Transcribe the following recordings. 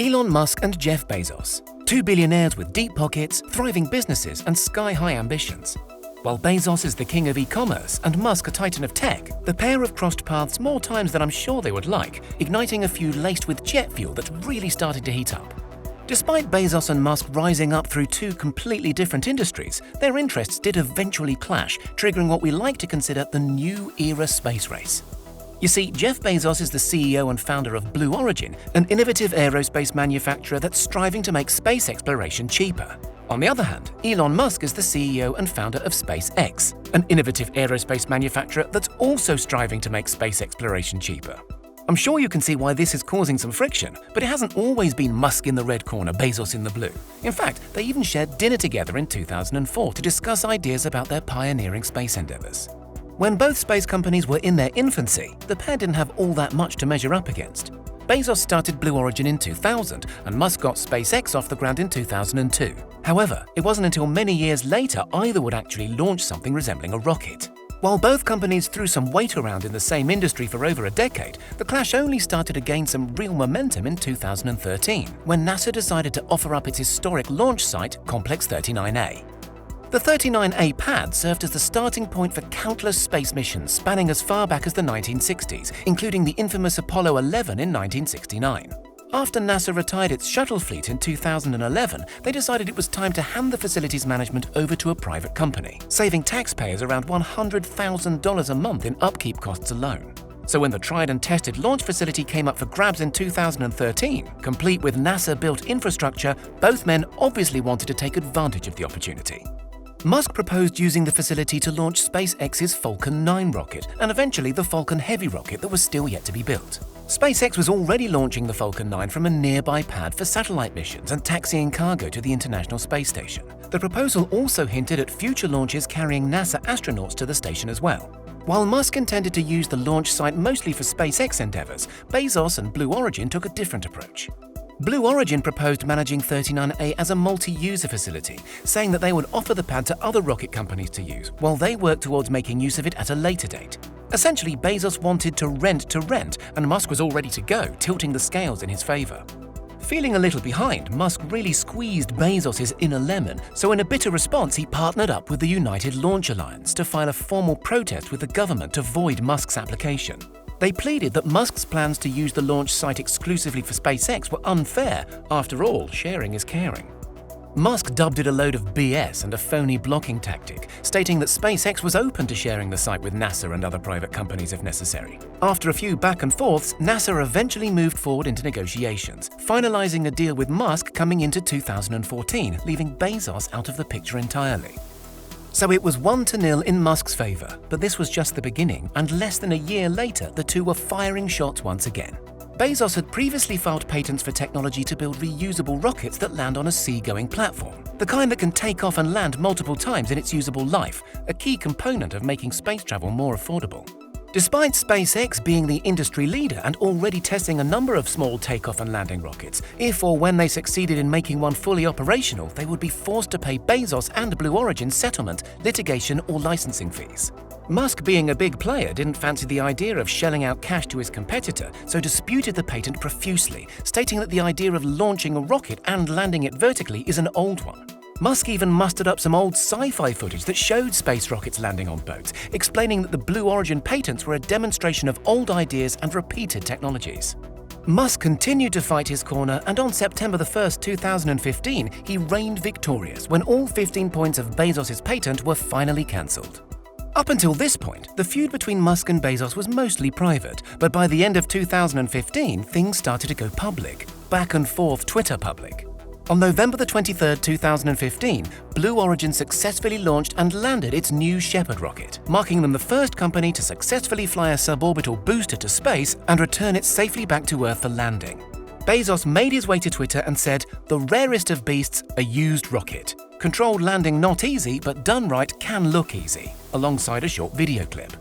Elon Musk and Jeff Bezos, two billionaires with deep pockets, thriving businesses, and sky-high ambitions. While Bezos is the king of e-commerce and Musk a titan of tech, the pair have crossed paths more times than I'm sure they would like, igniting a feud laced with jet fuel that's really started to heat up. Despite Bezos and Musk rising up through two completely different industries, their interests did eventually clash, triggering what we like to consider the new era space race. You see, Jeff Bezos is the CEO and founder of Blue Origin, an innovative aerospace manufacturer that's striving to make space exploration cheaper. On the other hand, Elon Musk is the CEO and founder of SpaceX, an innovative aerospace manufacturer that's also striving to make space exploration cheaper. I'm sure you can see why this is causing some friction, but it hasn't always been Musk in the red corner, Bezos in the blue. In fact, they even shared dinner together in 2004 to discuss ideas about their pioneering space endeavors. When both space companies were in their infancy, the pair didn't have all that much to measure up against. Bezos started Blue Origin in 2000, and Musk got SpaceX off the ground in 2002. However, it wasn't until many years later either would actually launch something resembling a rocket. While both companies threw some weight around in the same industry for over a decade, the clash only started to gain some real momentum in 2013, when NASA decided to offer up its historic launch site, Complex 39A. The 39A pad served as the starting point for countless space missions spanning as far back as the 1960s, including the infamous Apollo 11 in 1969. After NASA retired its shuttle fleet in 2011, they decided it was time to hand the facilities management over to a private company, saving taxpayers around $100,000 a month in upkeep costs alone. So when the tried and tested launch facility came up for grabs in 2013, complete with NASA-built infrastructure, both men obviously wanted to take advantage of the opportunity. Musk proposed using the facility to launch SpaceX's Falcon 9 rocket and eventually the Falcon Heavy rocket that was still yet to be built. SpaceX was already launching the Falcon 9 from a nearby pad for satellite missions and taxiing cargo to the International Space Station. The proposal also hinted at future launches carrying NASA astronauts to the station as well. While Musk intended to use the launch site mostly for SpaceX endeavors, Bezos and Blue Origin took a different approach. Blue Origin proposed managing 39A as a multi-user facility, saying that they would offer the pad to other rocket companies to use, while they worked towards making use of it at a later date. Essentially, Bezos wanted to rent, and Musk was all ready to go, tilting the scales in his favor. Feeling a little behind, Musk really squeezed Bezos' inner lemon, so in a bitter response he partnered up with the United Launch Alliance to file a formal protest with the government to void Musk's application. They pleaded that Musk's plans to use the launch site exclusively for SpaceX were unfair. After all, sharing is caring. Musk dubbed it a load of BS and a phony blocking tactic, stating that SpaceX was open to sharing the site with NASA and other private companies if necessary. After a few back and forths, NASA eventually moved forward into negotiations, finalizing a deal with Musk coming into 2014, leaving Bezos out of the picture entirely. So it was 1-0 in Musk's favor, but this was just the beginning, and less than a year later, the two were firing shots once again. Bezos had previously filed patents for technology to build reusable rockets that land on a seagoing platform, the kind that can take off and land multiple times in its usable life, a key component of making space travel more affordable. Despite SpaceX being the industry leader and already testing a number of small takeoff and landing rockets, if or when they succeeded in making one fully operational, they would be forced to pay Bezos and Blue Origin settlement, litigation, or licensing fees. Musk, being a big player, didn't fancy the idea of shelling out cash to his competitor, so disputed the patent profusely, stating that the idea of launching a rocket and landing it vertically is an old one. Musk even mustered up some old sci-fi footage that showed space rockets landing on boats, explaining that the Blue Origin patents were a demonstration of old ideas and repeated technologies. Musk continued to fight his corner, and on September 1, 2015, he reigned victorious when all 15 points of Bezos' patent were finally cancelled. Up until this point, the feud between Musk and Bezos was mostly private, but by the end of 2015, things started to go public. Back and forth Twitter public. On November 23, 2015, Blue Origin successfully launched and landed its new Shepard rocket, marking them the first company to successfully fly a suborbital booster to space and return it safely back to Earth for landing. Bezos made his way to Twitter and said, "The rarest of beasts, a used rocket. Controlled landing not easy, but done right can look easy," alongside a short video clip.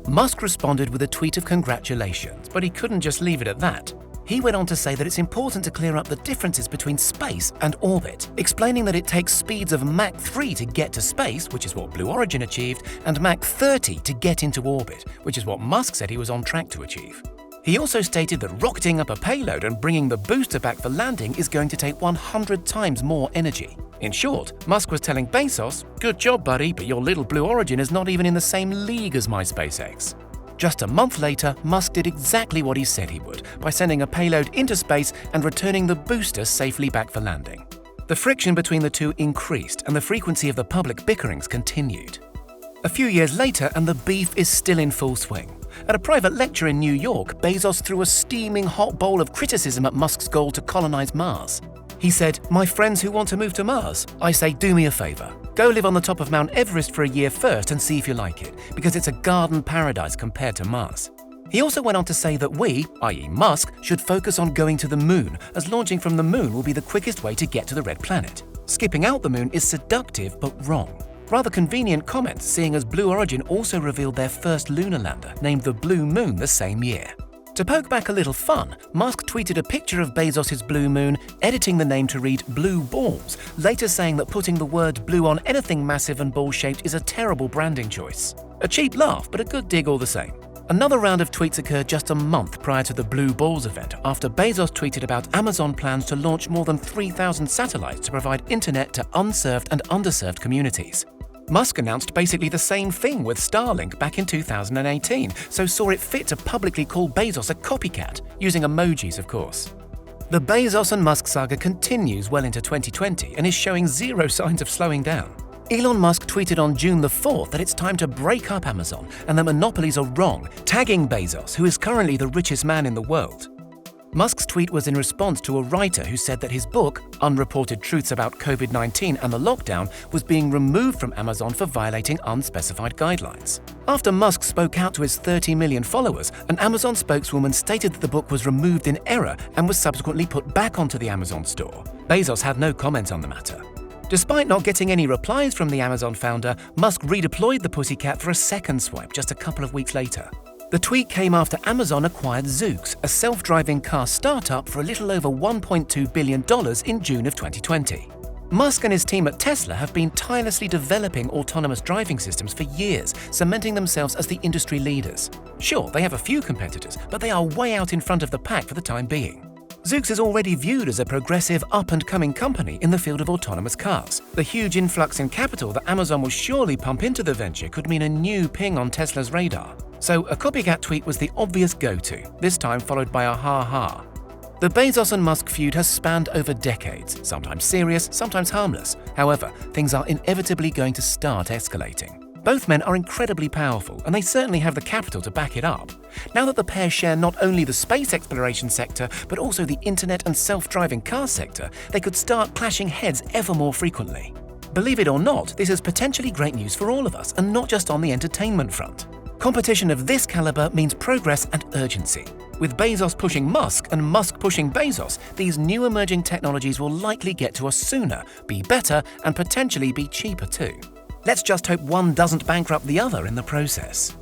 Musk responded with a tweet of congratulations, but he couldn't just leave it at that. He went on to say that it's important to clear up the differences between space and orbit, explaining that it takes speeds of Mach 3 to get to space, which is what Blue Origin achieved, and Mach 30 to get into orbit, which is what Musk said he was on track to achieve. He also stated that rocketing up a payload and bringing the booster back for landing is going to take 100 times more energy. In short, Musk was telling Bezos, "Good job, buddy, but your little Blue Origin is not even in the same league as my SpaceX." Just a month later, Musk did exactly what he said he would by sending a payload into space and returning the booster safely back for landing. The friction between the two increased and the frequency of the public bickerings continued. A few years later, and the beef is still in full swing. At a private lecture in New York, Bezos threw a steaming hot bowl of criticism at Musk's goal to colonize Mars. He said, "My friends who want to move to Mars, I say do me a favor. Go live on the top of Mount Everest for a year first and see if you like it, because it's a garden paradise compared to Mars." He also went on to say that we, i.e. Musk, should focus on going to the moon, as launching from the moon will be the quickest way to get to the red planet. Skipping out the moon is seductive but wrong. Rather convenient comments, seeing as Blue Origin also revealed their first lunar lander, named the Blue Moon, the same year. To poke back a little fun, Musk tweeted a picture of Bezos' Blue Moon, editing the name to read Blue Balls, later saying that putting the word blue on anything massive and ball-shaped is a terrible branding choice. A cheap laugh, but a good dig all the same. Another round of tweets occurred just a month prior to the Blue Balls event, after Bezos tweeted about Amazon plans to launch more than 3,000 satellites to provide internet to unserved and underserved communities. Musk announced basically the same thing with Starlink back in 2018, so saw it fit to publicly call Bezos a copycat, using emojis of course. The Bezos and Musk saga continues well into 2020 and is showing zero signs of slowing down. Elon Musk tweeted on June the 4th that it's time to break up Amazon and that monopolies are wrong, tagging Bezos, who is currently the richest man in the world. Musk's tweet was in response to a writer who said that his book, Unreported Truths About COVID-19 and the Lockdown, was being removed from Amazon for violating unspecified guidelines. After Musk spoke out to his 30 million followers, an Amazon spokeswoman stated that the book was removed in error and was subsequently put back onto the Amazon store. Bezos had no comment on the matter. Despite not getting any replies from the Amazon founder, Musk redeployed the pussycat for a second swipe just a couple of weeks later. The tweet came after Amazon acquired Zoox, a self-driving car startup, for a little over $1.2 billion in June of 2020. Musk and his team at Tesla have been tirelessly developing autonomous driving systems for years, cementing themselves as the industry leaders. Sure, they have a few competitors, but they are way out in front of the pack for the time being. Zoox is already viewed as a progressive, up-and-coming company in the field of autonomous cars. The huge influx in capital that Amazon will surely pump into the venture could mean a new ping on Tesla's radar. So a copycat tweet was the obvious go-to, this time followed by a ha-ha. The Bezos and Musk feud has spanned over decades, sometimes serious, sometimes harmless. However, things are inevitably going to start escalating. Both men are incredibly powerful, and they certainly have the capital to back it up. Now that the pair share not only the space exploration sector, but also the internet and self-driving car sector, they could start clashing heads ever more frequently. Believe it or not, this is potentially great news for all of us, and not just on the entertainment front. Competition of this caliber means progress and urgency. With Bezos pushing Musk and Musk pushing Bezos, these new emerging technologies will likely get to us sooner, be better, and potentially be cheaper too. Let's just hope one doesn't bankrupt the other in the process.